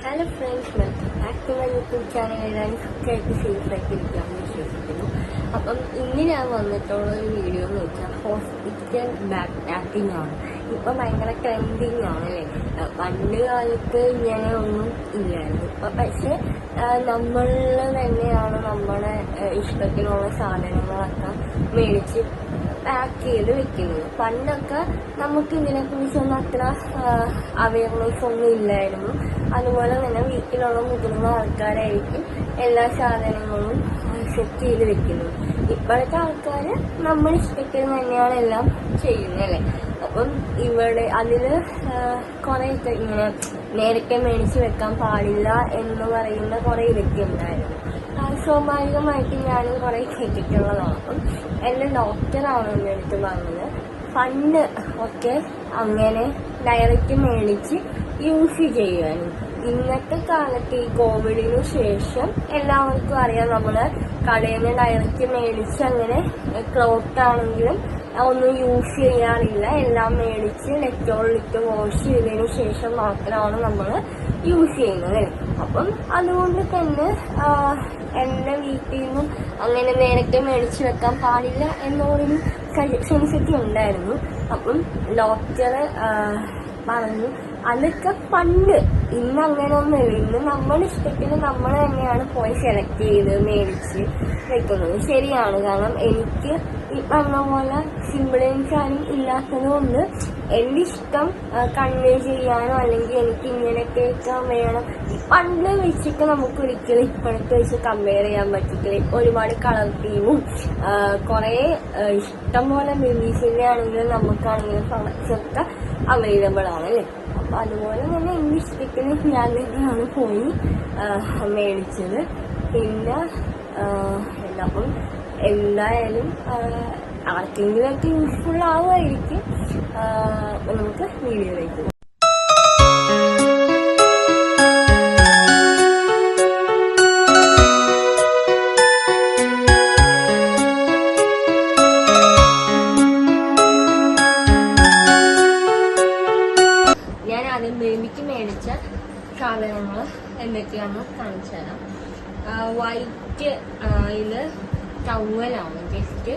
Hello friends, welcome back to my YouTube channel. എല്ലാവരും സുഖമായിട്ട് സേഫായിട്ടിരിക്കാമെന്ന് വിശ്വസിക്കുന്നു. അപ്പം ഇന്ന് ഞാൻ വന്നിട്ടുള്ള ഒരു വീഡിയോ എന്ന് വെച്ചാൽ ഹോസ്പിറ്റൽ ബാക്ക് പാക്കിംഗ് ആണ്. ഇപ്പം ഭയങ്കര ട്രെൻഡിങ് ആണ് അല്ലേ. പണ്ട് കാലത്ത് ഇങ്ങനെ ഒന്നും ഇല്ലായിരുന്നു. പക്ഷെ നമ്മൾ തന്നെയാണ് നമ്മുടെ ഇഷ്ടത്തിനുള്ള സാധനങ്ങളൊക്കെ മേടിച്ച് പാക്ക് ചെയ്ത് വെക്കുന്നത്. പണ്ടൊക്കെ നമുക്ക് ഇതിനെക്കുറിച്ചൊന്നും അത്ര അവയർനെസ് ഒന്നും ഇല്ലായിരുന്നു. അതുപോലെ തന്നെ വീട്ടിലുള്ള മുതിർന്ന ആൾക്കാരായിരിക്കും എല്ലാ സാധനങ്ങളും സെറ്റ് ചെയ്ത് വെക്കുന്നത്. ഇപ്പോഴത്തെ ആൾക്കാർ നമ്മൾ ഇഷ്ടത്തിന് തന്നെയാണ് എല്ലാം ചെയ്യുന്നത് അല്ലേ. അപ്പം ഇവിടെ അതില് കുറെ ഇങ്ങനെ നേരത്തെ മേടിച്ച് വെക്കാൻ പാടില്ല എന്ന് പറയുന്ന കുറെ ഇതൊക്കെ ഉണ്ടായിരുന്നു. സ്വാഭാവികമായിട്ട് ഞാനും കുറെ കേട്ടിട്ടുള്ളതാണ്. അപ്പം എൻ്റെ ഡോക്ടറാണ് എൻ്റെ അടുത്ത് പറഞ്ഞത് പണ്ട് ഒക്കെ അങ്ങനെ ഡയറക്റ്റ് മേടിച്ച് യൂസ് ചെയ്യാനും. ഇന്നത്തെ കാലത്ത് ഈ കോവിഡിന് ശേഷം എല്ലാവർക്കും അറിയാം, നമ്മള് കടയിൽ നിന്ന് ഡയറക്റ്റ് മേടിച്ച് അങ്ങനെ ക്ലോത്ത് ആണെങ്കിലും ഒന്നും യൂസ് ചെയ്യാറില്ല. എല്ലാം മേടിച്ച് ഡെറ്റോളിട്ട് വാഷ് ചെയ്തതിന് ശേഷം മാത്രമാണ് നമ്മൾ യൂസ് ചെയ്യുന്നത്. അപ്പം അതുകൊണ്ട് തന്നെ എൻ്റെ വീട്ടിൽ നിന്നും അങ്ങനെ നേരത്തെ മേടിച്ച് വെക്കാൻ പാടില്ല എന്നൊരു സജഷൻസ് ഒക്കെ ഉണ്ടായിരുന്നു. അപ്പം ഡോക്ടർ പറഞ്ഞു അതൊക്കെ പണ്ട്, ഇന്ന് അങ്ങനെ ഒന്നുമില്ല. ഇന്ന് നമ്മുടെ ഇഷ്ടത്തിന് നമ്മൾ തന്നെയാണ് പോയി സെലക്ട് ചെയ്ത് മേടിച്ച് വെക്കുന്നത്. ശരിയാണ്. കാരണം എനിക്ക് ഈ പറഞ്ഞ പോലെ സിംപിളൻസ് ആരും ഇല്ലാത്തത് കൊണ്ട് എൻ്റെ ഇഷ്ടം കൺവേ ചെയ്യാനോ അല്ലെങ്കിൽ എനിക്ക് ഇങ്ങനെയൊക്കെ വേണം പണ്ട് വെച്ചിട്ട് നമുക്ക് ഒരിക്കലും ഇപ്പോഴത്തെ വെച്ച് കമ്പയർ ചെയ്യാൻ പറ്റില്ല. ഒരുപാട് കളർ തീമും കുറെ ഇഷ്ടം പോലെ മൂവീസിന്റെ ആണെങ്കിലും നമുക്കാണെങ്കിലും പ്രൊഡക്ട്സ് ഒക്കെ അവൈലബിൾ ആണ് അല്ലേ. അപ്പൊ അതുപോലെ തന്നെ എൻ്റെ ഇഷ്ടത്തിന് ഞാൻ തന്നെയാണ് പോയി മേടിച്ചത്. പിന്നെ അപ്പം എന്തായാലും ആർക്കെങ്കിലും ഒക്കെ യൂസ്ഫുൾ ആവുമായിരിക്കും. നമുക്ക് വീഡിയോയിലേക്ക് പോകാം. ഞാൻ ആദ്യം ബേബിക്ക് മേടിച്ച സാധനങ്ങൾ എന്തൊക്കെയാണെന്ന് കാണിച്ചു തരാം. വൈറ്റ് ഇത് ടവലാണ്, ജസ്റ്റ്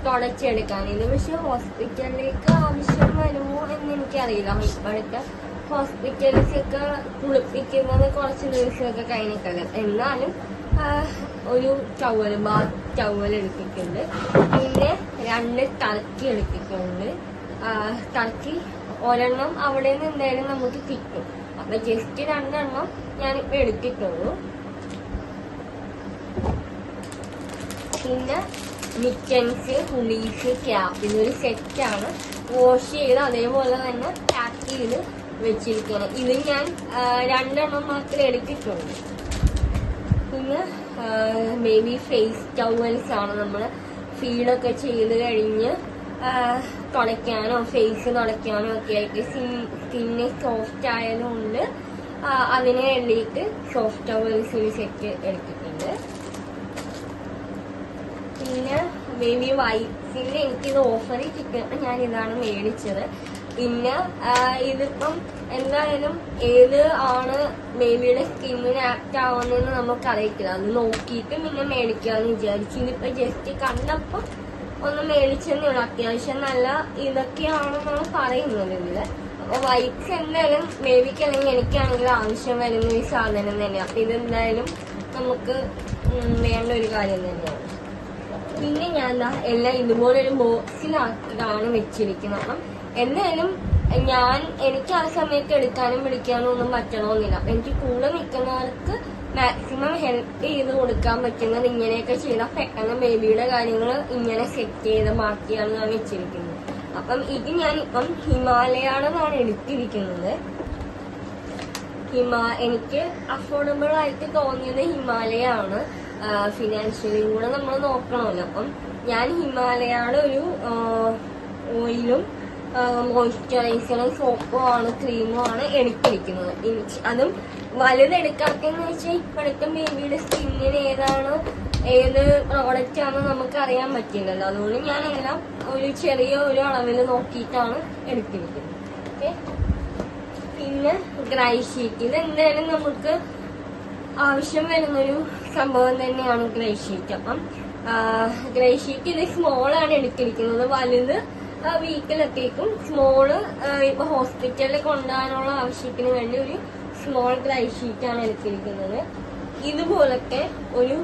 തുടച്ചെടുക്കാൻ. ഇത് പക്ഷെ ഹോസ്പിറ്റലിലേക്ക് ആവശ്യം വരുമോ എന്ന് എനിക്കറിയില്ല. ഇപ്പോഴത്തെ ഹോസ്പിറ്റൽസ് ഒക്കെ കുളിപ്പിക്കുന്നത് കുറച്ച് ദിവസമൊക്കെ കഴിഞ്ഞിട്ടല്ലേ. എന്നാലും ഒരു ടവൽ, ബാത്ത് ടവൽ എടുത്തിട്ടുണ്ട്. പിന്നെ 2 ടർക്കി എടുത്തിട്ടുണ്ട്. ടർക്കി ഒരെണ്ണം അവിടെ നിന്ന് എന്തായാലും നമുക്ക് കിട്ടും. അപ്പൊ ജസ്റ്റ് 2 എണ്ണം ഞാനിപ്പോ എടുത്തിട്ടുള്ളൂ. പിന്നെ മിറ്റൻസ്, ഹുഡീസ്, ക്യാപ്പ്, ഇതൊരു സെറ്റാണ്. വാഷ് ചെയ്ത് അതേപോലെ തന്നെ പാക്ക് ചെയ്ത് വെച്ചിരിക്കണം. ഇത് ഞാൻ 2 എണ്ണം മാത്രമേ എടുത്തിട്ടുള്ളൂ. പിന്നെ ബേബി ഫേസ് ടവൽസ് ആണ്. നമ്മൾ ഫീഡൊക്കെ ചെയ്ത് കഴിഞ്ഞ് തുടയ്ക്കാനോ ഫേസ് തുടയ്ക്കാനോ ഒക്കെ ആയിട്ട് സ്കിന്ന് സോഫ്റ്റ് ആയതുകൊണ്ട് അതിന് വേണ്ടിയിട്ട് സോഫ്റ്റ് ടവൽസ് ഒരു സെറ്റ് എടുത്തിട്ടുണ്ട്. പിന്നെ ബേബി വൈറ്റ്സിൽ എനിക്കിത് ഓഫറിൽ കിട്ടിയപ്പോൾ ഞാൻ ഇതാണ് മേടിച്ചത്. പിന്നെ ഇതിപ്പം എന്തായാലും ഏത് ആണ് ബേബിയുടെ സ്കിന്നിന് ആക്ട് ആവുന്നതെന്ന് നമുക്കറിയത്തില്ല. അത് നോക്കിയിട്ട് പിന്നെ മേടിക്കാമെന്ന് വിചാരിച്ചു. ഇതിപ്പോ ജസ്റ്റ് കണ്ടപ്പോൾ ഒന്ന് മേടിച്ചെന്നേ ഉള്ളൂ. അത്യാവശ്യം നല്ല ഇതൊക്കെയാണെന്നാണ് പറയുന്നത് ഇതില്. അപ്പൊ വൈറ്റ്സ് എന്തായാലും ബേബിക്ക് അല്ലെങ്കിൽ എനിക്കാണെങ്കിലും ആവശ്യം വരുന്ന ഒരു സാധനം തന്നെയാണ്. അപ്പൊ ഇതെന്തായാലും നമുക്ക് വേണ്ട ഒരു കാര്യം തന്നെയാണ്. പിന്നെ ഞാൻ എല്ലാം ഇതുപോലൊരു ബോക്സിലാണ് വെച്ചിരിക്കുന്നത്. അപ്പം എന്തായാലും എനിക്ക് ആ സമയത്ത് എടുക്കാനും പിടിക്കാനും ഒന്നും പറ്റണമെന്നില്ല. അപ്പൊ എനിക്ക് കൂടെ നിൽക്കുന്നവർക്ക് മാക്സിമം ഹെൽപ്പ് ചെയ്ത് കൊടുക്കാൻ പറ്റുന്നത് ഇങ്ങനെയൊക്കെ ചെയ്താൽ പെട്ടെന്ന് ബേബിയുടെ കാര്യങ്ങൾ ഇങ്ങനെ സെറ്റ് ചെയ്ത് മാറ്റിയാണ് ഞാൻ വെച്ചിരിക്കുന്നത്. അപ്പം ഇത് ഞാനിപ്പം ഹിമാലയാണെന്നാണ് എടുത്തിരിക്കുന്നത്. എനിക്ക് അഫോർഡബിൾ ആയിട്ട് തോന്നിയത് ഹിമാലയാണ്. ഫിനാൻഷ്യലിയും കൂടെ നമ്മൾ നോക്കണമല്ലോ. അപ്പം ഞാൻ ഹിമാലയയുടെ ഒരു ഓയിലും മോയ്സ്ചറൈസറും സോപ്പുമാണ് ക്രീമുമാണ് എടുത്തിരിക്കുന്നത്. അതും വലുതെടുക്കാത്തെന്ന് വെച്ചാൽ ഇപ്പോഴത്തെ ബേബിയുടെ സ്കിന്നിന് ഏത് പ്രോഡക്റ്റ് ആണെന്ന് നമുക്ക് അറിയാൻ പറ്റില്ലല്ലോ. അതുകൊണ്ട് ഞാൻ എല്ലാം ഒരു ചെറിയ ഒരു അളവിൽ നോക്കിയിട്ടാണ് എടുത്തിരിക്കുന്നത്. ഓക്കെ. പിന്നെ ഗ്രൈ ഷീറ്റ്, ഇത് എന്തായാലും നമുക്ക് ആവശ്യം വരുന്നൊരു സംഭവം തന്നെയാണ് ഗ്രൈ ഷീറ്റ്. അപ്പം ഗ്രൈ ഷീറ്റ് ഇത് സ്മോളാണ് എടുത്തിരിക്കുന്നത്. വലുത് വീക്കിലെത്തേക്കും. സ്മോള് ഇപ്പൊ ഹോസ്പിറ്റലിൽ കൊണ്ടുപോകാനുള്ള ആവശ്യത്തിന് വേണ്ടി ഒരു സ്മോൾ ഗ്രൈ ഷീറ്റാണ് എടുത്തിരിക്കുന്നത്. ഇതുപോലത്തെ ഒരു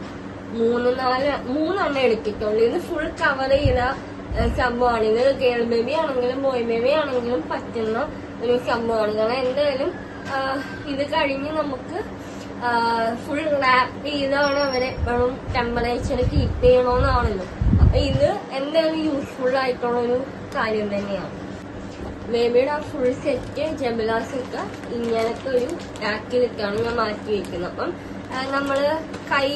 3-4 എടുത്തിട്ടുള്ളൂ. ഇത് ഫുൾ കവർ ചെയ്ത സംഭവമാണ്. ഇത് ഗേൾ ബേബി ആണെങ്കിലും ബോയ് ബേബി ആണെങ്കിലും പറ്റുന്ന ഒരു സംഭവമാണ്. കാരണം എന്തായാലും ഇത് കഴിഞ്ഞ് നമുക്ക് ഫുൾ റാപ്പ് ചെയ്താണ് അവരെപ്പോഴും ടെമ്പറേച്ചർ കീപ്പ് ചെയ്യണമെന്നാണല്ലോ. അപ്പൊ ഇത് എന്തായാലും യൂസ്ഫുൾ ആയിട്ടുള്ള ഒരു കാര്യം തന്നെയാണ്. ബേബിയുടെ ആ ഫുൾ സെറ്റ് ജബിലാസ് ഒക്കെ ഇങ്ങനത്തെ ഒരു ആക്കിലൊക്കെയാണ് ഞാൻ മാറ്റി വെക്കുന്നത്. അപ്പം നമ്മള് കൈ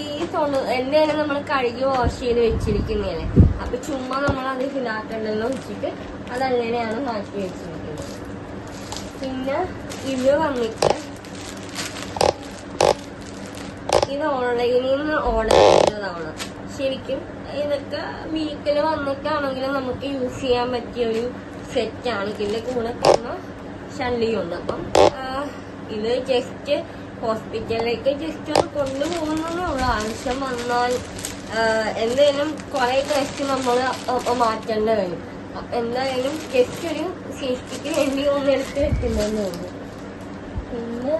എന്തായാലും നമ്മൾ കഴുകി വാഷ് ചെയ്ത് വെച്ചിരിക്കുന്നതല്ലേ. അപ്പൊ ചുമ്മാ നമ്മൾ അത് ഇതാക്കണ്ടല്ലോ വെച്ചിട്ട് അതങ്ങനെയാണ് മാറ്റി വെച്ചിരിക്കുന്നത്. പിന്നെ ഇത് വന്നിട്ട് ഇത് ഓൺലൈനിൽ നിന്ന് ഓർഡർ ചെയ്തതാണ്. ശരിക്കും ഇതൊക്കെ വീക്കിൽ വന്നിട്ടാണെങ്കിലും നമുക്ക് യൂസ് ചെയ്യാൻ പറ്റിയ ഒരു സെറ്റാണ്. ഇതിന്റെ കൂടെ തന്നെ ഷള്ളിയുണ്ട്. അപ്പം ഇത് ജസ്റ്റ് ഹോസ്പിറ്റലിലേക്ക് ജസ്റ്റ് ഒന്ന് കൊണ്ടുപോകുന്നതേ ഉള്ളൂ. ആവശ്യം വന്നാൽ എന്തായാലും കുറെ ടെസ്റ്റ് നമ്മൾ മാറ്റേണ്ട വരും. എന്തായാലും ജസ്റ്റ് ഒരു സേഫ്റ്റിക്ക് വേണ്ടി ഒന്ന് എടുത്ത് വെക്കുന്നതേ ഉള്ളൂ. പിന്നെ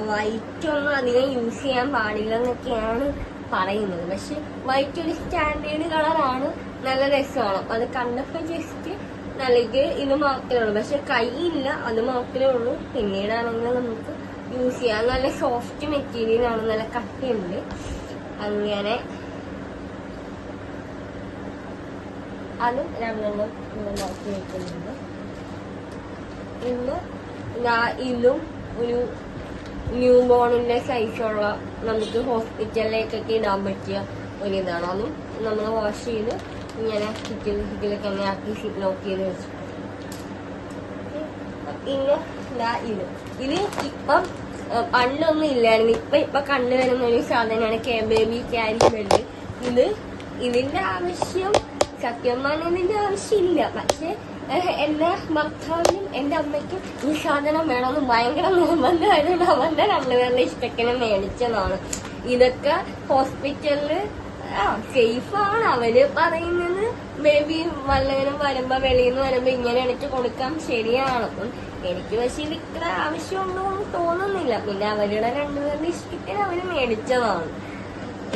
വൈറ്റ് ഒന്നും അധികം യൂസ് ചെയ്യാൻ പാടില്ല എന്നൊക്കെയാണ് പറയുന്നത്. പക്ഷെ വൈറ്റ് ഒരു സ്റ്റാൻഡേർഡ് കളറാണ്, നല്ല രസമാണ്. അപ്പൊ അത് കണ്ടപ്പോ ജസ്റ്റ് നൽകി ഇത് മാത്രമേ ഉള്ളൂ. പക്ഷെ കൈയില്ല, അത് മാത്രമേ ഉള്ളൂ. പിന്നീടാണെങ്കിൽ നമുക്ക് യൂസ് ചെയ്യാം. നല്ല സോഫ്റ്റ് മെറ്റീരിയൽ ആണ്, നല്ല കട്ടിയുണ്ട്. അങ്ങനെ അതും 2 നോക്കി വെക്കുന്നുണ്ട്. പിന്നെ ഇതും ഒരു ന്യൂ ബോണിന്റെ സൈസുള്ള നമുക്ക് ഹോസ്പിറ്റലിലേക്കൊക്കെ ഇടാൻ പറ്റിയ ഒരിതാണ്. അതും നമ്മൾ വാഷ് ചെയ്ത് ഇങ്ങനെ കിറ്റിലൊക്കെ തന്നെ ആക്കി ലോക്ക് ചെയ്ത് വെച്ചു. പിന്നെ ഇത് ഇപ്പം പണ്ടൊന്നും ഇല്ലായിരുന്നു. ഇപ്പൊ കണ്ടുവരുന്ന ഒരു സാധനമാണ് ബേബി ക്യാരി ബെഡ്. ഇതിന്റെ ആവശ്യം സത്യം പറഞ്ഞതിന്റെ ആവശ്യമില്ല. പക്ഷെ എന്റെ ഭർത്താവിനും എന്റെ അമ്മയ്ക്കും ഈ സാധനം വേണമെന്ന് ഭയങ്കര നിർബന്ധമായതുകൊണ്ട് അവന്റെ 2 പേരുടെ ഇഷ്ടത്തിന് മേടിച്ചതാണ്. ഇതൊക്കെ ഹോസ്പിറ്റലില് സേഫാണ്. അവര് പറയുന്നത് ബേബി വല്ലവരും വരുമ്പോ വെളിയിൽ നിന്ന് വരുമ്പോ ഇങ്ങനെ എടുത്ത് കൊടുക്കാം, ശരിയാണ്. അപ്പം എനിക്ക് പക്ഷെ ഇത് ഇത്ര ആവശ്യമുണ്ടോ എന്ന് തോന്നുന്നില്ല. പിന്നെ അവരുടെ 2 പേരുടെ ഇഷ്ടത്തിന് അവര് മേടിച്ചതാണ്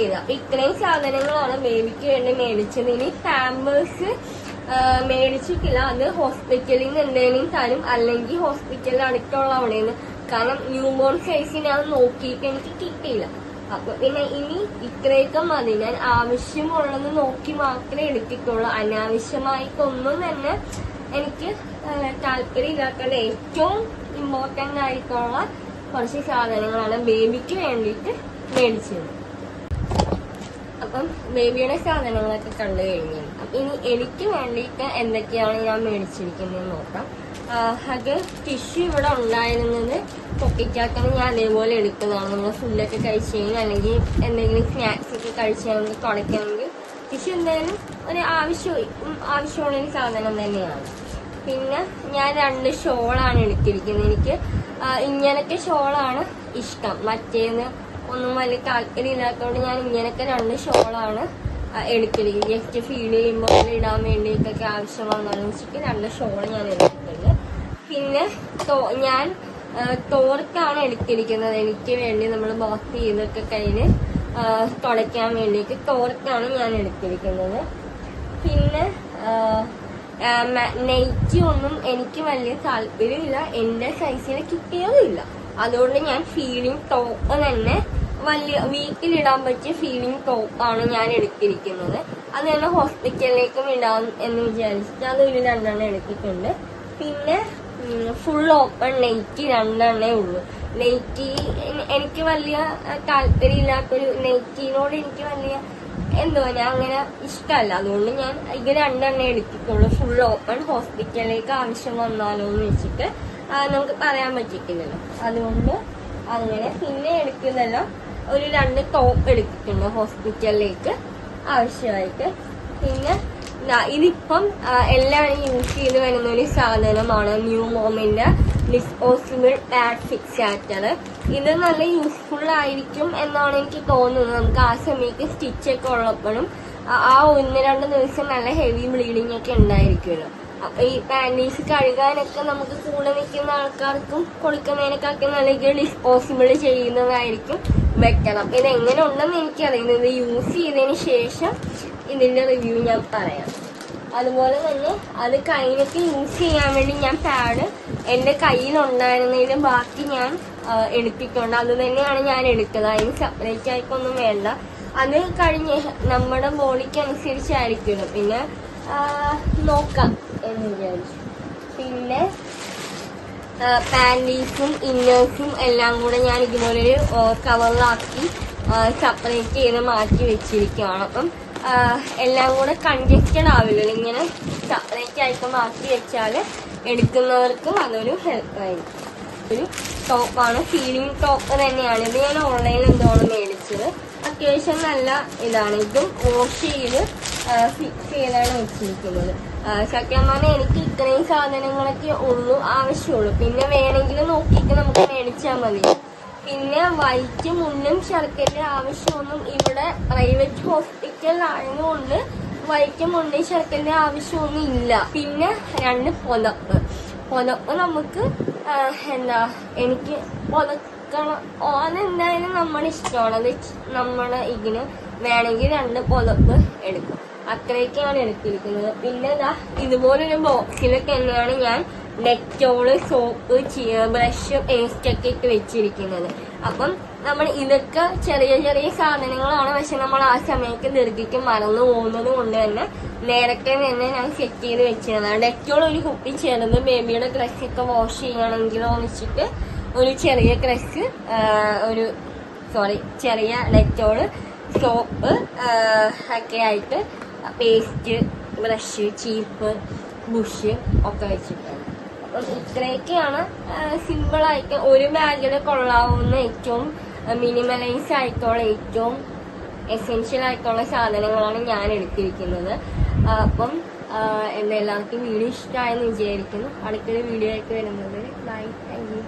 ഇത്. അപ്പൊ ഇത്രയും സാധനങ്ങളാണ് ബേബിക്ക് വേണ്ടി മേടിച്ചത്. ഇനി പാമ്പേഴ്സ് മേടിച്ചിട്ടില്ല. അത് ഹോസ്പിറ്റലിൽ നിന്ന് എന്തെങ്കിലും തരും, അല്ലെങ്കിൽ ഹോസ്പിറ്റലിൽ അടുത്തുള്ള അവിടെ നിന്ന്. കാരണം ന്യൂ ബോൺ സൈസിന് അത് നോക്കിയിട്ട് എനിക്ക് കിട്ടിയില്ല. അപ്പൊ പിന്നെ ഇനി ഇത്രയൊക്കെ മതി. ഞാൻ ആവശ്യമുള്ളത് നോക്കി മാത്രമേ എടുത്തിട്ടുള്ളൂ. അനാവശ്യമായിട്ടൊന്നും തന്നെ എനിക്ക് താല്പര്യമില്ലാത്തത്. ഏറ്റവും ഇമ്പോർട്ടന്റ് ആയിട്ടുള്ള കുറച്ച് സാധനങ്ങളാണ് ബേബിക്ക് വേണ്ടിയിട്ട് മേടിച്ചത്. അപ്പം ബേബിയുടെ സാധനങ്ങളൊക്കെ കണ്ടു കഴിഞ്ഞു. അപ്പൊ ഇനി എനിക്ക് വേണ്ടിയിട്ട് എന്തൊക്കെയാണ് ഞാൻ മേടിച്ചിരിക്കുന്നത് നോക്കാം. അത് ടിഷ്യൂ ഇവിടെ ഉണ്ടായിരുന്നത് പൊട്ടിക്കാക്കാൻ ഞാൻ അതേപോലെ എടുക്കുന്നതാണ്. നമ്മൾ ഫുഡൊക്കെ കഴിച്ചു കഴിഞ്ഞാൽ അല്ലെങ്കിൽ എന്തെങ്കിലും സ്നാക്സ് ഒക്കെ കഴിച്ചാൽ തുടയ്ക്കണമെങ്കിൽ ടിഷ്യൂ എന്തായാലും ഒരു ആവശ്യമുള്ളൊരു സാധനം തന്നെയാണ്. പിന്നെ ഞാൻ 2 ഷോളാണ് എടുത്തിരിക്കുന്നത്. എനിക്ക് ഇങ്ങനത്തെ ഷോളാണ് ഇഷ്ടം. മറ്റേന്ന് ഒന്നും വലിയ താല്പര്യം ഇല്ലാത്തതുകൊണ്ട് ഞാൻ ഇങ്ങനത്തെ 2 ഷോളാണ് എടുത്തിരിക്കുന്നത്. ജസ്റ്റ് ഫീൽ ചെയ്യുമ്പോൾ ഇടാൻ വേണ്ടിയിട്ടൊക്കെ ആവശ്യം വന്നാലും വെച്ചിട്ട് 2 ഷോള് ഞാൻ എടുത്തിട്ടുണ്ട്. പിന്നെ ഞാൻ തോർക്കാണ് എടുത്തിരിക്കുന്നത്. എനിക്ക് വേണ്ടി നമ്മൾ ബാത്ത് ചെയ്തൊക്കെ കയ്യിൽ തുടയ്ക്കാൻ വേണ്ടിയിട്ട് തോർക്കാണ് ഞാൻ എടുത്തിരിക്കുന്നത്. പിന്നെ നെയ്റ്റി ഒന്നും എനിക്ക് വലിയ താല്പര്യമില്ല, എന്റെ സൈസിന് കിട്ടിയതുമില്ല. അതുകൊണ്ട് ഞാൻ ഫീലിംഗ് ടോപ്പ് തന്നെ വലിയ വീക്കിലിടാൻ പറ്റിയ ഫീലിംഗ് ടോപ്പാണ് ഞാൻ എടുത്തിരിക്കുന്നത്. അത് തന്നെ ഹോസ്പിറ്റലിലേക്കും ഇടാം എന്ന് വിചാരിച്ചിട്ട് അതൊരു 2 എടുത്തിട്ടുണ്ട്. പിന്നെ ഫുൾ ഓപ്പൺ നെയ്റ്റി 2 ഉള്ളൂ. നെയ്റ്റി എനിക്ക് വലിയ താല്പര്യമില്ലാത്തൊരു നെയ്റ്റിനോട് എനിക്ക് വലിയ ഞാൻ അങ്ങനെ ഇഷ്ടമല്ല. അതുകൊണ്ട് ഞാൻ ഇത് 2 എടുത്തിട്ടുള്ളൂ. ഫുൾ ഓപ്പൺ ഹോസ്പിറ്റലിലേക്ക് ആവശ്യം വന്നാലോ എന്ന് വെച്ചിട്ട് നമുക്ക് പറയാൻ പറ്റിയിട്ടില്ലല്ലോ, അതുകൊണ്ട് അങ്ങനെ. പിന്നെ എടുക്കുന്നതെല്ലാം ഒരു 2 ടോപ്പ് എടുത്തിട്ടുണ്ട് ഹോസ്പിറ്റലിലേക്ക് ആവശ്യമായിട്ട്. പിന്നെ ഇതിപ്പം എല്ലാവരും യൂസ് ചെയ്ത് വരുന്ന ഒരു സാധനമാണ് ന്യൂ മോമിന്റെ ഡിസ്പോസിബിൾ പാഡ് ഫിക്സാറ്റർ. ഇത് നല്ല യൂസ്ഫുൾ ആയിരിക്കും എന്നാണ് എനിക്ക് തോന്നുന്നത്. നമുക്ക് ആ സമയത്ത് സ്റ്റിച്ചൊക്കെ ഉള്ളപ്പോഴും ആ 1-2 ദിവസം നല്ല ഹെവി ബ്ലീഡിങ് ഒക്കെ ഉണ്ടായിരിക്കുമല്ലോ. അപ്പൊ ഈ പാൻറ്റീസ് കഴുകാനൊക്കെ നമുക്ക് കൂടെ നിൽക്കുന്ന ആൾക്കാർക്കും കൊടുക്കുന്നതിനൊക്കെ നല്ല ഡിസ്പോസിബിൾ ചെയ്യുന്നതായിരിക്കും ബെറ്റർ. അപ്പൊ ഇത് എങ്ങനെ ഉണ്ടെന്ന് എനിക്കറിയാം. ഇത് യൂസ് ചെയ്തതിന് ശേഷം ഇതിന്റെ റിവ്യൂ ഞാൻ പറയാം. അതുപോലെ തന്നെ അത് കയ്യിലൊക്കെ യൂസ് ചെയ്യാൻ വേണ്ടി ഞാൻ പാഡ് എന്റെ കയ്യിലുണ്ടായിരുന്നതിന് ബാക്കി ഞാൻ എടുത്തിട്ടുണ്ട്. അത് തന്നെയാണ് ഞാൻ എടുത്തത്. അതിന് സെപ്പറേറ്റ് ആയിട്ടൊന്നും വേണ്ട. അത് കഴിഞ്ഞ് നമ്മുടെ ബോഡിക്ക് അനുസരിച്ചായിരിക്കുമല്ലോ. പിന്നെ നോക്കാം എന്ന് വിചാരിച്ചു. പിന്നെ പാൻറ്റീസും ഇന്നേഴ്സും എല്ലാം കൂടെ ഞാൻ ഇതുപോലൊരു കവറിലാക്കി സെപ്പറേറ്റ് ചെയ്ത് മാറ്റി വെച്ചിരിക്കുകയാണ്. അപ്പം എല്ലാം കൂടെ കൺജസ്റ്റഡ് ആവില്ലല്ലോ. ഇങ്ങനെ സെപ്പറേറ്റ് ആയിട്ട് മാറ്റി വെച്ചാൽ എടുക്കുന്നവർക്കും അതൊരു ഹെൽപ്പായിരിക്കും. ഒരു ടോപ്പാണ്, ഫീലിംഗ് ടോപ്പ് തന്നെയാണ്. ഇത് ഞാൻ ഓൺലൈനിൽ എന്തോണ് മേടിച്ചത്. അത്യാവശ്യം നല്ല ഇതാണ്. ഇതും വാഷ് ചെയ്ത് ഫിക്സ് ചെയ്താണ് വെച്ചിരിക്കുന്നത്. സത്യം പറഞ്ഞാൽ എനിക്ക് ഇത്രയും സാധനങ്ങളൊക്കെ ആവശ്യമുള്ളൂ. പിന്നെ വേണമെങ്കിൽ നോക്കിയിട്ട് നമുക്ക് മേടിച്ചാൽ മതി. പിന്നെ വൈറ്റ് മുന്നും ശർക്കരയുടെ ആവശ്യമൊന്നും ഇവിടെ പ്രൈവറ്റ് ഹോസ്പിറ്റൽ ആയതുകൊണ്ട് വൈറ്റ് മുന്നും ശർക്കരയുടെ ആവശ്യമൊന്നും ഇല്ല. പിന്നെ 2 പുതപ്പ് നമുക്ക് എനിക്ക് പുതക്കണം. അതെന്തായാലും നമ്മുടെ ഇഷ്ടമാണ്. അത് നമ്മുടെ ഇതിന് വേണമെങ്കിൽ 2 പുതപ്പ് എടുക്കും. അത്രയൊക്കെയാണ് എടുത്തിരിക്കുന്നത്. പിന്നെ ഇതുപോലൊരു ബോക്സിലൊക്കെ തന്നെയാണ് ഞാൻ ഡെറ്റോള്, സോപ്പ്, ബ്രഷ്, പേസ്റ്റ് ഒക്കെ ഇട്ട് വെച്ചിരിക്കുന്നത്. അപ്പം നമ്മൾ ഇതൊക്കെ ചെറിയ ചെറിയ സാധനങ്ങളാണ്. പക്ഷെ നമ്മൾ ആ സമയത്ത് ധൃതിക്ക് മറന്നു പോകുന്നത് കൊണ്ട് തന്നെ നേരത്തെ തന്നെ ഞാൻ സെറ്റ് ചെയ്ത് വെച്ചിരുന്നതാണ്. ഡെറ്റോൾ ഒരു കുപ്പി ചെറുത്, ബേബിയുടെ ഡ്രസ്സൊക്കെ വാഷ് ചെയ്യണമെങ്കിലോ വെച്ചിട്ട് ഒരു ചെറിയ ഡ്രസ്സ്, ചെറിയ ഡെറ്റോള്, സോപ്പ് ഒക്കെ ആയിട്ട് പേസ്റ്റ്, ബ്രഷ്, ചീപ്പ്, ബുഷ് ഒക്കെ വെച്ചിട്ടുണ്ട്. അപ്പം ഇത്രയൊക്കെയാണ് സിമ്പിളായിട്ട് ഒരു ബാഗിൽ കൊള്ളാവുന്ന ഏറ്റവും മിനിമലൈസ് ആയിട്ടുള്ള ഏറ്റവും എസെൻഷ്യൽ ആയിട്ടുള്ള സാധനങ്ങളാണ് ഞാൻ എടുത്തിരിക്കുന്നത്. അപ്പം എല്ലാവർക്കും വീഡിയോ ഇഷ്ടമായെന്ന് വിചാരിക്കുന്നു. അടുത്തൊരു വീഡിയോ ആയിട്ട് വരുന്നത്. Bye, thank U.